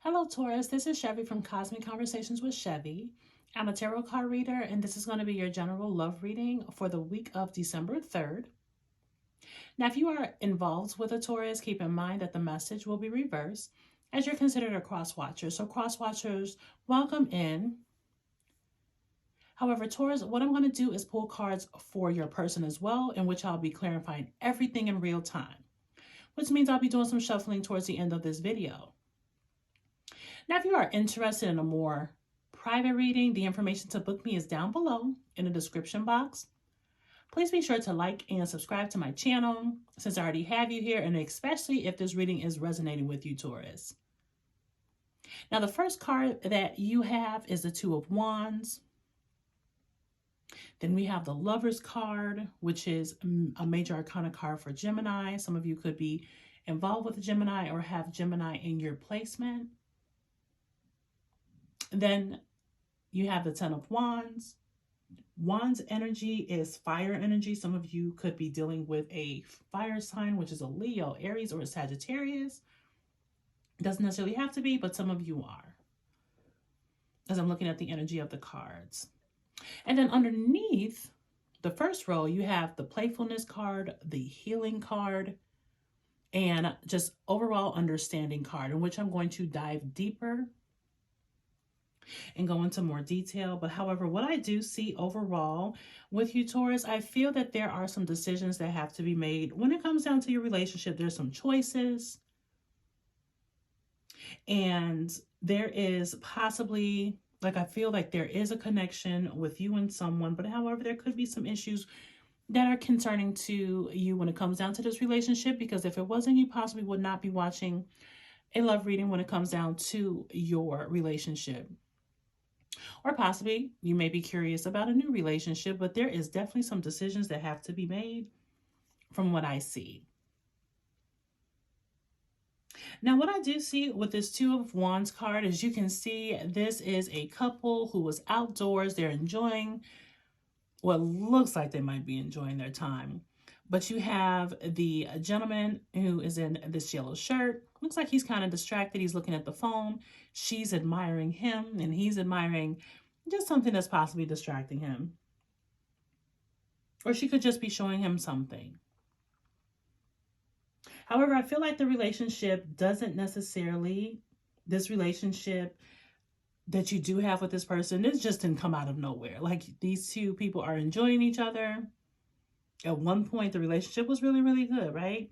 Hello, Taurus. This is Chevy from Cosmic Conversations with Chevy. I'm a tarot card reader, and this is going to be your general love reading for the week of December 3rd. Now, if you are involved with a Taurus, keep in mind that the message will be reversed as you're considered a cross watcher. So, cross watchers, welcome in. However, Taurus, what I'm going to do is pull cards for your person as well, in which I'll be clarifying everything in real time, which means I'll be doing some shuffling towards the end of this video. Now, if you are interested in a more private reading, the information to book me is down below in the description box. Please be sure to like and subscribe to my channel since I already have you here, and especially if this reading is resonating with you, Taurus. Now, the first card that you have is the Two of Wands. Then we have the Lover's card, which is a major arcana card for Gemini. Some of you could be involved with a Gemini or have Gemini in your placement. Then you have the Ten of Wands. Wands energy is fire energy. Some of you could be dealing with a fire sign, which is a Leo, Aries, or a Sagittarius. It doesn't necessarily have to be, but some of you are, as I'm looking at the energy of the cards. And then underneath the first row, you have the Playfulness card, the Healing card, and just overall understanding card, in which I'm going to dive deeper and go into more detail. But however, what I do see overall with you, Taurus, I feel that there are some decisions that have to be made when it comes down to your relationship. There's some choices, and there is possibly, like, I feel like there is a connection with you and someone, but however, there could be some issues that are concerning to you when it comes down to this relationship, because if it wasn't, you possibly would not be watching a love reading when it comes down to your relationship. Or possibly you may be curious about a new relationship, but there is definitely some decisions that have to be made from what I see. Now, what I do see with this Two of Wands card is you can see this is a couple who was outdoors. They're enjoying what looks like they might be enjoying their time. But you have the gentleman who is in this yellow shirt. Looks like he's kind of distracted. He's looking at the phone. She's admiring him, and he's admiring just something that's possibly distracting him. Or she could just be showing him something. However, I feel like the relationship doesn't necessarily, this relationship that you do have with this person, it just didn't come out of nowhere. Like, these two people are enjoying each other. At one point, the relationship was really, really good, right?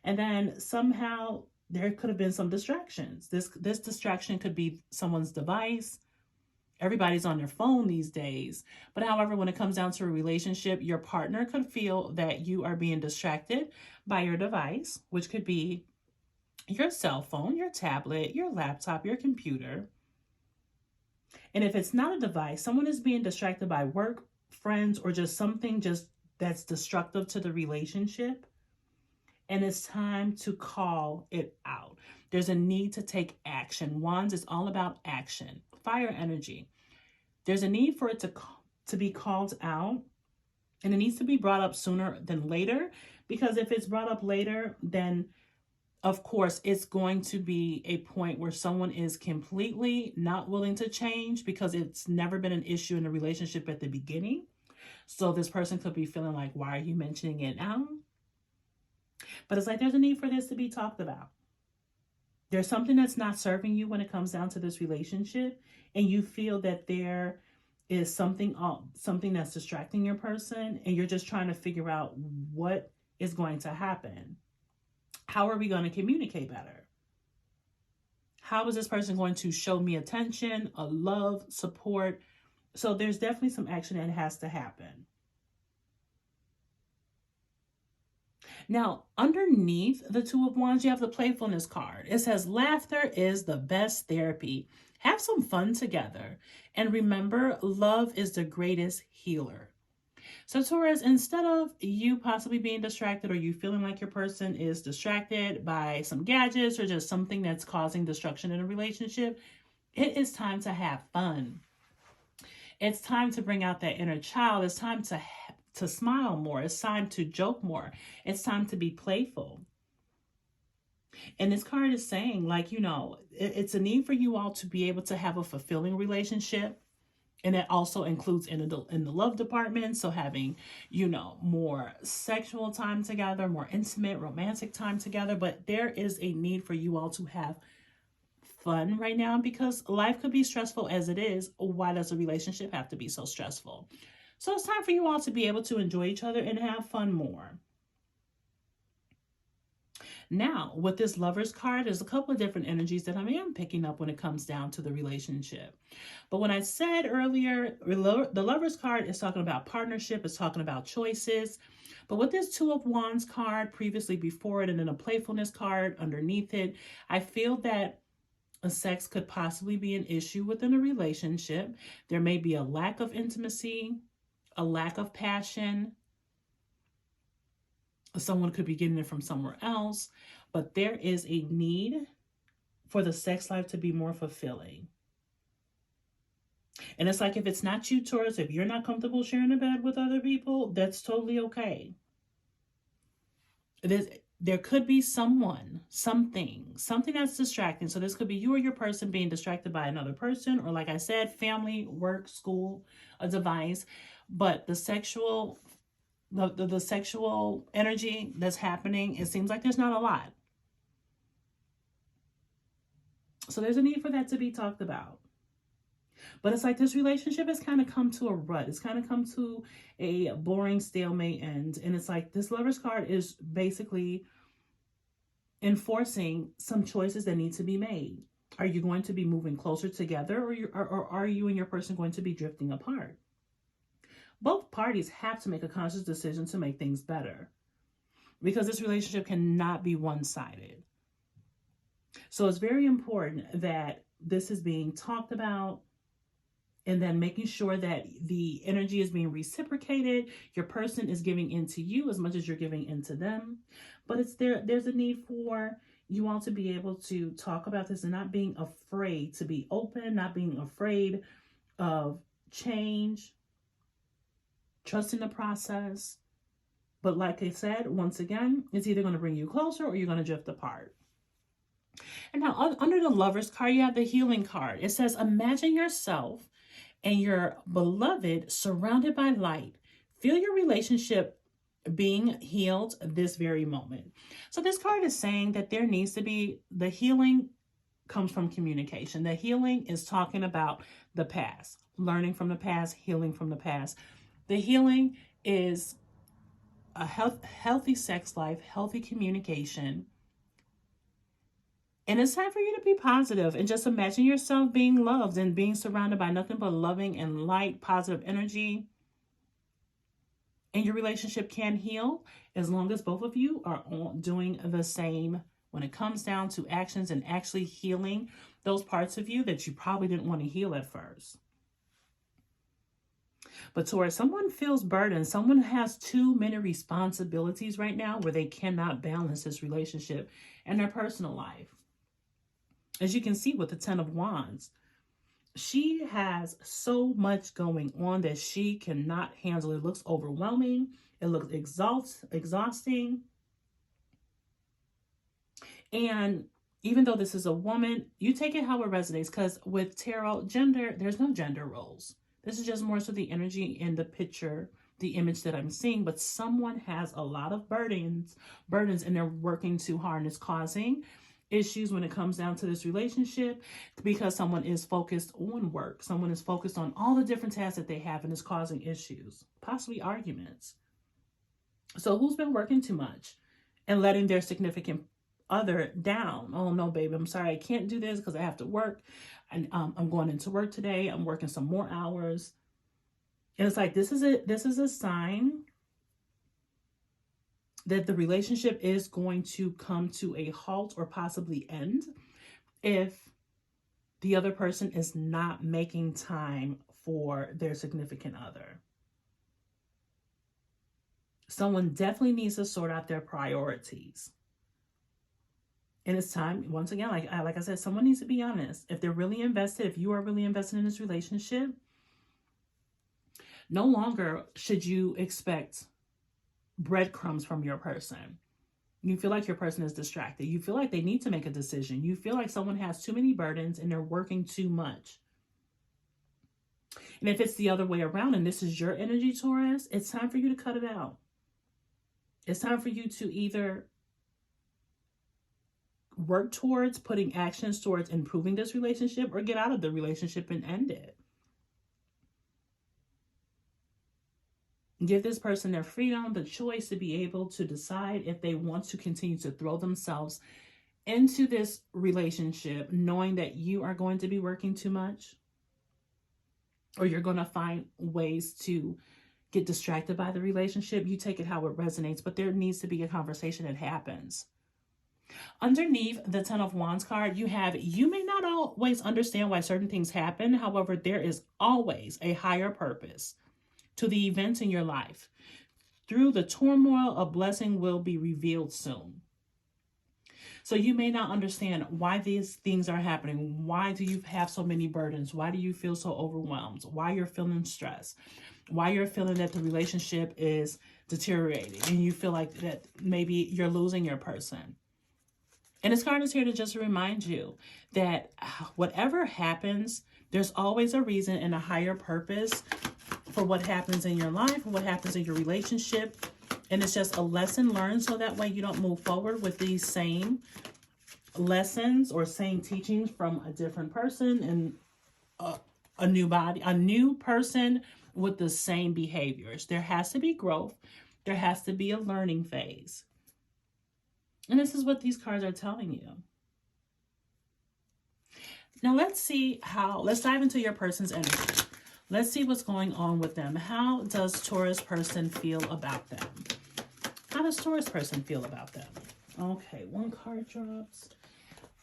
And then somehow there could have been some distractions. This distraction could be someone's device. Everybody's on their phone these days. But however, when it comes down to a relationship, your partner could feel that you are being distracted by your device, which could be your cell phone, your tablet, your laptop, your computer. And if it's not a device, someone is being distracted by work, friends, or just something just that's destructive to the relationship. And it's time to call it out. There's a need to take action. Wands is all about action. Fire energy. There's a need for it to be called out, and it needs to be brought up sooner than later, because if it's brought up later, then of course it's going to be a point where someone is completely not willing to change because it's never been an issue in the relationship at the beginning. So this person could be feeling like, why are you mentioning it now? But it's like there's a need for this to be talked about. There's something that's not serving you when it comes down to this relationship, and you feel that there is something that's distracting your person, and you're just trying to figure out what is going to happen. How are we going to communicate better? How is this person going to show me attention, a love, support? So there's definitely some action that has to happen. Now, underneath the Two of Wands, you have the Playfulness card. It says, laughter is the best therapy. Have some fun together. And remember, love is the greatest healer. So Taurus, instead of you possibly being distracted, or you feeling like your person is distracted by some gadgets or just something that's causing destruction in a relationship, it is time to have fun. It's time to bring out that inner child. It's time to smile more. It's time to joke more. It's time to be playful. And this card is saying, like, it's a need for you all to be able to have a fulfilling relationship. And it also includes in the love department. So having, more sexual time together, more intimate, romantic time together. But there is a need for you all to have fun right now because life could be stressful as it is. Why does a relationship have to be so stressful? So it's time for you all to be able to enjoy each other and have fun more. Now, with this Lovers card, there's a couple of different energies that I am picking up when it comes down to the relationship. But when I said earlier, the Lovers card is talking about partnership, it's talking about choices. But with this Two of Wands card previously before it, and then a playfulness card underneath it, I feel that a sex could possibly be an issue within a relationship. There may be a lack of intimacy, a lack of passion. Someone could be getting it from somewhere else, but there is a need for the sex life to be more fulfilling. And it's like, if it's not you, Taurus, if you're not comfortable sharing a bed with other people, that's totally okay. There could be something that's distracting. So this could be you or your person being distracted by another person, or like I said, family, work, school, a device. But the sexual energy that's happening, it seems like there's not a lot. So there's a need for that to be talked about. But it's like this relationship has kind of come to a rut. It's kind of come to a boring stalemate end. And it's like this Lovers card is basically enforcing some choices that need to be made. Are you going to be moving closer together, or are you and your person going to be drifting apart? Both parties have to make a conscious decision to make things better, because this relationship cannot be one-sided. So it's very important that this is being talked about, and then making sure that the energy is being reciprocated. Your person is giving into you as much as you're giving into them. But there's a need for you all to be able to talk about this and not being afraid to be open, not being afraid of change, trusting the process. But like I said, once again, it's either going to bring you closer or you're going to drift apart. And now under the Lovers card, you have the Healing card. It says, imagine yourself and your beloved surrounded by light. Feel your relationship being healed this very moment. So this card is saying that there needs to be, the healing comes from communication. The healing is talking about the past, learning from the past, healing from the past. The healing is a healthy sex life, healthy communication. And it's time for you to be positive and just imagine yourself being loved and being surrounded by nothing but loving and light, positive energy. And your relationship can heal as long as both of you are doing the same when it comes down to actions and actually healing those parts of you that you probably didn't want to heal at first. But Taurus, someone feels burdened. Someone has too many responsibilities right now where they cannot balance this relationship and their personal life. As you can see with the Ten of Wands, she has so much going on that she cannot handle. It looks overwhelming. It looks exhausting. And even though this is a woman, you take it how it resonates, because with tarot, there's no gender roles. This is just more so the energy in the picture, the image that I'm seeing. But someone has a lot of burdens, and they're working too hard, and it's causing issues when it comes down to this relationship, because someone is focused on work. Someone is focused on all the different tasks that they have, and it's causing issues, possibly arguments. So who's been working too much and letting their significant other down? Oh no, baby, I'm sorry, I can't do this because I have to work. And I'm going into work today. I'm working some more hours. And it's like, this is a sign that the relationship is going to come to a halt or possibly end if the other person is not making time for their significant other. Someone definitely needs to sort out their priorities. And it's time, once again, like I said, someone needs to be honest. If they're really invested, if you are really invested in this relationship, no longer should you expect breadcrumbs from your person. You feel like your person is distracted. You feel like they need to make a decision. You feel like someone has too many burdens and they're working too much. And if it's the other way around and this is your energy, Taurus, it's time for you to cut it out. It's time for you to either work towards putting actions towards improving this relationship or get out of the relationship and end it. Give this person their freedom, the choice to be able to decide if they want to continue to throw themselves into this relationship, knowing that you are going to be working too much, or you're going to find ways to get distracted by the relationship. You take it how it resonates, but there needs to be a conversation that happens. Underneath the Ten of Wands card, you may not always understand why certain things happen. However, there is always a higher purpose to the events in your life. Through the turmoil, a blessing will be revealed soon. So you may not understand why these things are happening. Why do you have so many burdens? Why do you feel so overwhelmed? Why you're feeling stressed? Why you're feeling that the relationship is deteriorating and you feel like that maybe you're losing your person. And this card is here to just remind you that whatever happens, there's always a reason and a higher purpose for what happens in your life, what happens in your relationship. And it's just a lesson learned so that way you don't move forward with these same lessons or same teachings from a different person and a new person with the same behaviors. There has to be growth. There has to be a learning phase. And this is what these cards are telling you. Now let's dive into your person's energy. Let's see what's going on with them. How does Taurus person feel about them? How does Taurus person feel about them? Okay, one card drops.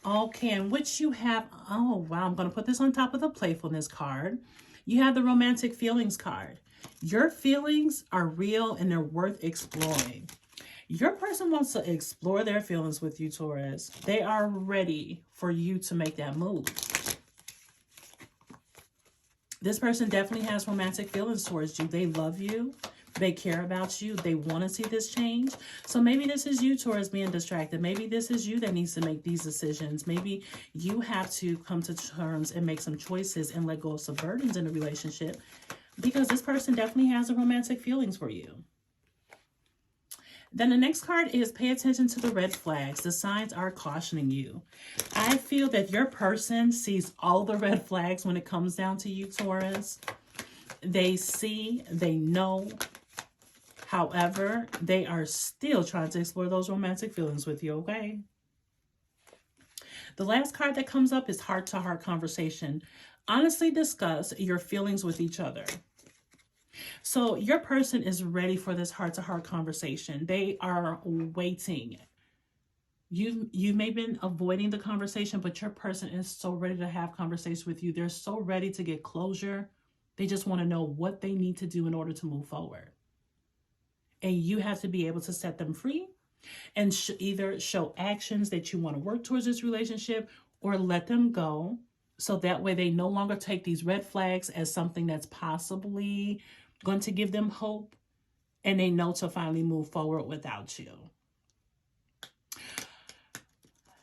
Okay, and which you have, oh wow, I'm going to put this on top of the playfulness card. You have the romantic feelings card. Your feelings are real and they're worth exploring. Your person wants to explore their feelings with you, Taurus. They are ready for you to make that move. This person definitely has romantic feelings towards you. They love you. They care about you. They want to see this change. So maybe this is you, Taurus, being distracted. Maybe this is you that needs to make these decisions. Maybe you have to come to terms and make some choices and let go of some burdens in a relationship, because this person definitely has a romantic feelings for you. Then the next card is pay attention to the red flags. The signs are cautioning you. I feel that your person sees all the red flags when it comes down to you, Taurus. They see, they know. However, they are still trying to explore those romantic feelings with you, okay? The last card that comes up is heart-to-heart conversation. Honestly discuss your feelings with each other. So your person is ready for this heart-to-heart conversation. They are waiting. You may have been avoiding the conversation, but your person is so ready to have conversation with you. They're so ready to get closure. They just want to know what they need to do in order to move forward. And you have to be able to set them free and either show actions that you want to work towards this relationship or let them go. So that way they no longer take these red flags as something that's possibly going to give them hope, and they know to finally move forward without you.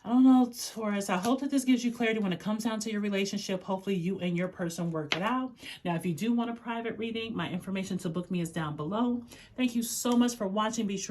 I don't know, Taurus. I hope that this gives you clarity when it comes down to your relationship. Hopefully you and your person work it out. Now, if you do want a private reading, my information to book me is down below. Thank you so much for watching. Be sure